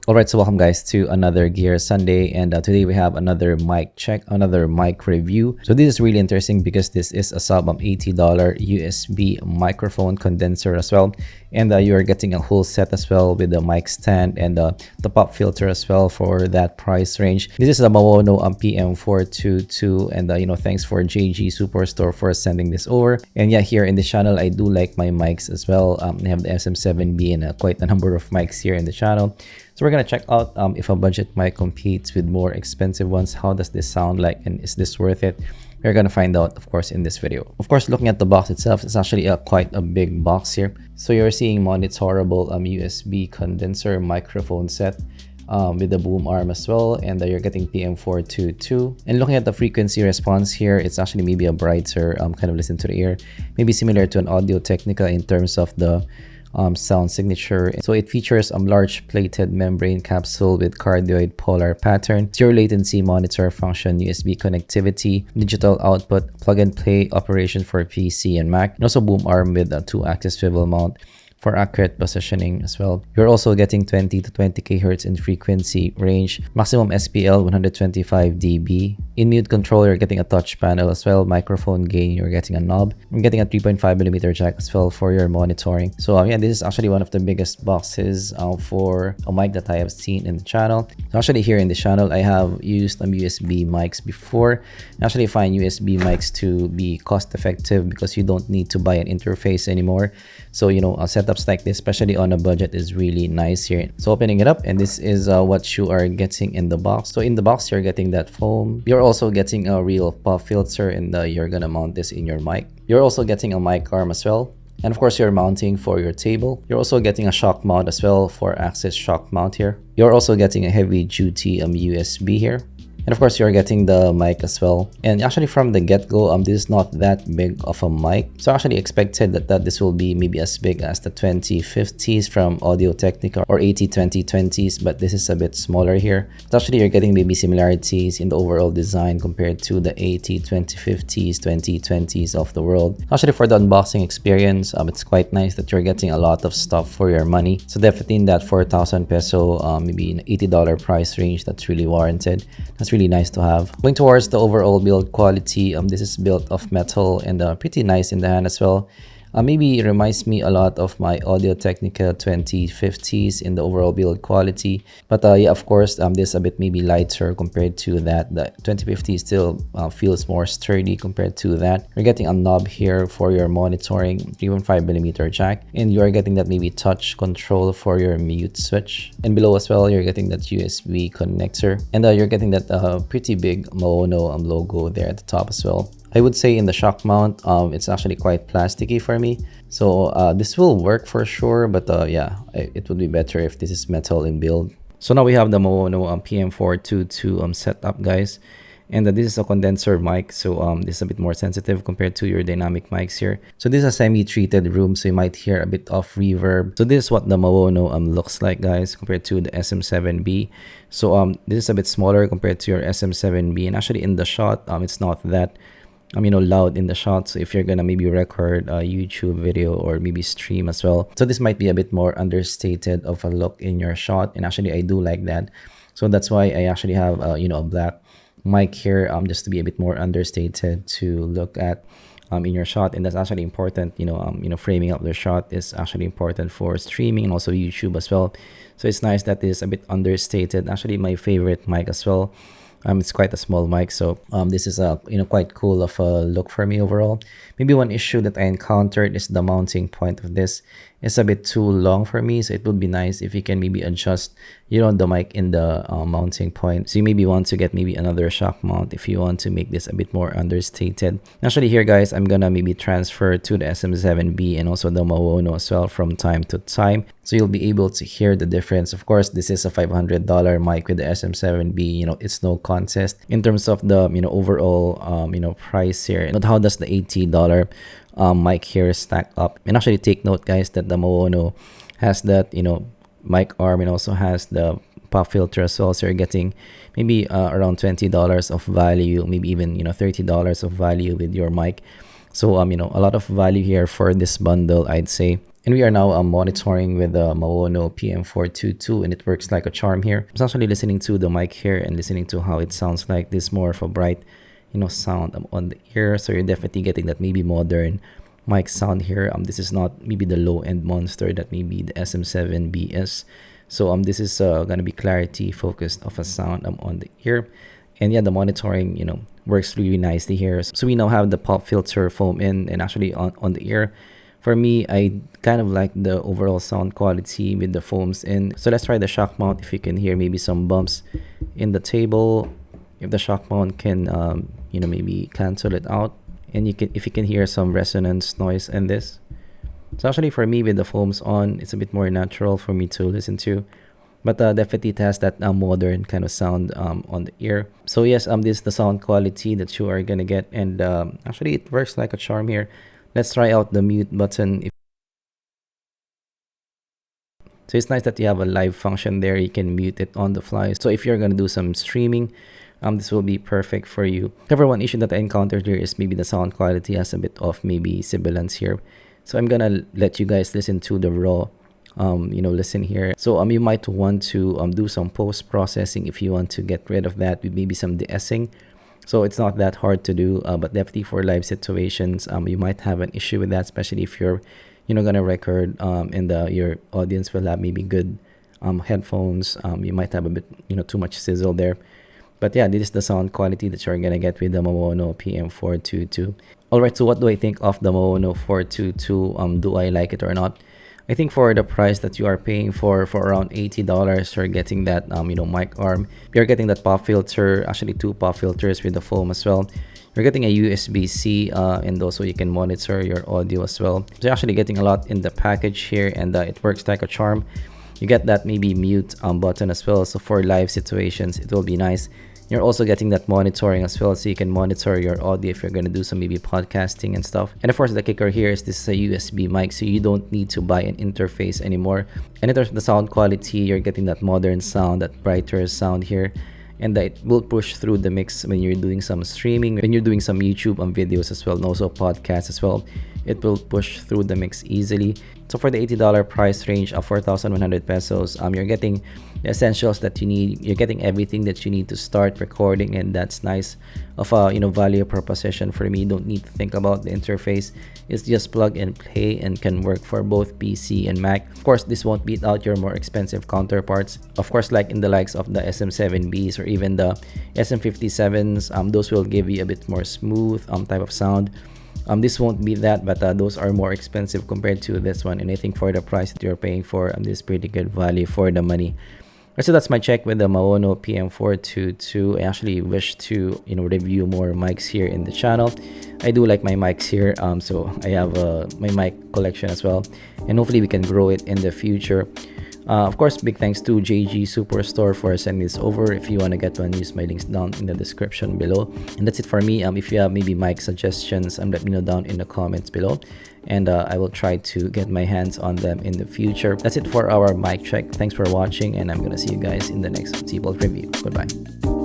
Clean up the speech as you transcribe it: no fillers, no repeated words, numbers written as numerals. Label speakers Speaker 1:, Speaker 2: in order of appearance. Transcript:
Speaker 1: Alright, so welcome guys to another Gear Sunday, and today we have another mic check, another mic review. So this is really interesting because this is a sub $80 USB microphone condenser as well, and you are getting a whole set as well with the mic stand and the pop filter as well for that price range. This is the Maono PM422, and thanks for JG Superstore for sending this over. And yeah, here in the channel I do like my mics as well. I have the SM7B and quite a number of mics here in the channel. So we're gonna check out if a budget mic competes with more expensive ones. How does this sound like, and is this worth it? We're gonna find out, of course, in this video. Of course, looking at the box itself, it's actually quite a big box here. So you're seeing monitorable USB condenser microphone set with the boom arm as well, and you're getting PM422. And looking at the frequency response here, it's actually maybe a brighter kind of listen to the ear, maybe similar to an Audio Technica in terms of the sound signature. So it features a large plated membrane capsule with cardioid polar pattern, zero latency monitor function, USB connectivity, digital output, plug and play operation for PC and Mac, and also boom arm with a 2-axis swivel mount for accurate positioning as well. You're also getting 20 to 20 kHz in frequency range, maximum SPL 125 dB. In mute control, you're getting a touch panel as well. Microphone gain, you're getting a knob. You're getting a 3.5mm jack as well for your monitoring. So yeah, this is actually one of the biggest boxes for a mic that I have seen in the channel. So actually here in the channel, I have used USB mics before. I actually find USB mics to be cost effective because you don't need to buy an interface anymore. So setups like this, especially on a budget, is really nice here. So opening it up, and this is what you are getting in the box. So in the box, you're getting that foam. You're also getting a real pop filter, and you're gonna mount this in your mic. You're also getting a mic arm as well. And of course, you're mounting for your table. You're also getting a shock mount as well for access shock mount here. You're also getting a heavy duty USB here. And of course, you're getting the mic as well. And actually from the get-go, this is not that big of a mic. So I actually expected that this will be maybe as big as the 2050s from Audio Technica or 80-2020s, but this is a bit smaller here. So actually you're getting maybe similarities in the overall design compared to the 80-2050s, 2020s of the world. Actually for the unboxing experience, it's quite nice that you're getting a lot of stuff for your money. So definitely in that 4,000 peso, maybe an $80 price range, that's really warranted. That's really nice to have. Going towards the overall build quality, this is built of metal and pretty nice in the hand as well. Maybe it reminds me a lot of my Audio Technica 2050s in the overall build quality. But yeah, of course, this is a bit maybe lighter compared to that. The 2050 still feels more sturdy compared to that. You're getting a knob here for your monitoring, 3.5mm jack, and you are getting that maybe touch control for your mute switch. And below as well, you're getting that USB connector, and you're getting that pretty big Maono logo there at the top as well. I would say in the shock mount, it's actually quite plasticky for me. So this will work for sure, but yeah, it would be better if this is metal in build. So now we have the Maono PM422 setup, guys. And this is a condenser mic, so this is a bit more sensitive compared to your dynamic mics here. So this is a semi-treated room, so you might hear a bit of reverb. So this is what the Maono looks like, guys, compared to the SM7B. So this is a bit smaller compared to your SM7B, and actually in the shot, it's not that loud in the shot. So if you're gonna maybe record a YouTube video or maybe stream as well, so this might be a bit more understated of a look in your shot, and actually I do like that. So that's why I actually have a black mic here, just to be a bit more understated to look at in your shot. And that's actually important. Framing up the shot is actually important for streaming and also YouTube as well. So it's nice that this is a bit understated. Actually my favorite mic as well. It's quite a small mic, so this is a quite cool of a look for me overall. Maybe one issue that I encountered is the mounting point of this. It's a bit too long for me, so it would be nice if you can maybe adjust the mic in the mounting point. So you maybe want to get maybe another shock mount if you want to make this a bit more understated. Actually here, guys, I'm gonna maybe transfer to the SM7B and also the Maono as well from time to time, so you'll be able to hear the difference. Of course, this is a $500 mic with the SM7B. It's no contest in terms of the overall price here. But how does the $80 mic here stack up? And actually take note, guys, that the Maono has that mic arm and also has the pop filter as well. So you're getting maybe around $20 of value, maybe even $30 of value with your mic. So a lot of value here for this bundle, I'd say. And we are now monitoring with the Maono PM422, and it works like a charm here. I was actually listening to the mic here and listening to how it sounds like this more of a bright, sound on the ear. So you're definitely getting that maybe modern mic sound here. This is not maybe the low-end monster that maybe the SM7B is. So this is gonna be clarity focused of a sound on the ear. And yeah, the monitoring, works really nicely here. So we now have the pop filter foam in and actually on the ear. For me, I kind of like the overall sound quality with the foams in. So let's try the shock mount. If you can hear maybe some bumps in the table, if the shock mount can, maybe cancel it out. And if you can hear some resonance noise in this. So actually for me with the foams on, it's a bit more natural for me to listen to. But definitely it has that modern kind of sound on the ear. So yes, this is the sound quality that you are gonna get. And actually it works like a charm here. Let's try out the mute button. So it's nice that you have a live function there. You can mute it on the fly. So if you're gonna do some streaming, this will be perfect for you. However, one issue that I encountered here is maybe the sound quality has a bit of maybe sibilance here. So I'm gonna let you guys listen to the raw, listen here. So you might want to do some post-processing if you want to get rid of that with maybe some de-essing. So it's not that hard to do, but definitely for live situations, you might have an issue with that, especially if you're, gonna record and your audience will have maybe good headphones. You might have a bit, too much sizzle there. But yeah, this is the sound quality that you're gonna get with the Maono PM422. Alright, so what do I think of the Maono 422? Do I like it or not? I think for the price that you are paying for around $80, you're getting that mic arm. You're getting that pop filter, actually 2 pop filters with the foam as well. You're getting a USB-C and also you can monitor your audio as well. So you're actually getting a lot in the package here, and it works like a charm. You get that maybe mute button as well, so for live situations it will be nice. You're also getting that monitoring as well, so you can monitor your audio if you're going to do some maybe podcasting and stuff. And of course the kicker here is this is a USB mic, so you don't need to buy an interface anymore. And in terms of the sound quality, you're getting that modern sound, that brighter sound here, and that will push through the mix when you're doing some streaming, when you're doing some YouTube videos as well, and also podcasts as well. It will push through the mix easily. So for the $80 price range of 4,100 pesos, you're getting the essentials that you need. You're getting everything that you need to start recording, and that's nice of a value proposition for me. You don't need to think about the interface. It's just plug and play and can work for both PC and Mac. Of course, this won't beat out your more expensive counterparts. Of course, like in the likes of the SM7Bs or even the SM57s, those will give you a bit more smooth type of sound. This won't be that, but those are more expensive compared to this one, and I think for the price that you're paying for, this is pretty good value for the money. So that's my check with the Maono PM422. I actually wish to review more mics here in the channel. I do like my mics here, so I have my mic collection as well, and hopefully we can grow it in the future. Of course, big thanks to JG Superstore for sending this over. If you want to get one, use my links down in the description below. And that's it for me. If you have maybe mic suggestions, let me know down in the comments below, and I will try to get my hands on them in the future. That's it for our mic check. Thanks for watching, and I'm gonna see you guys in the next zpolt review. Goodbye.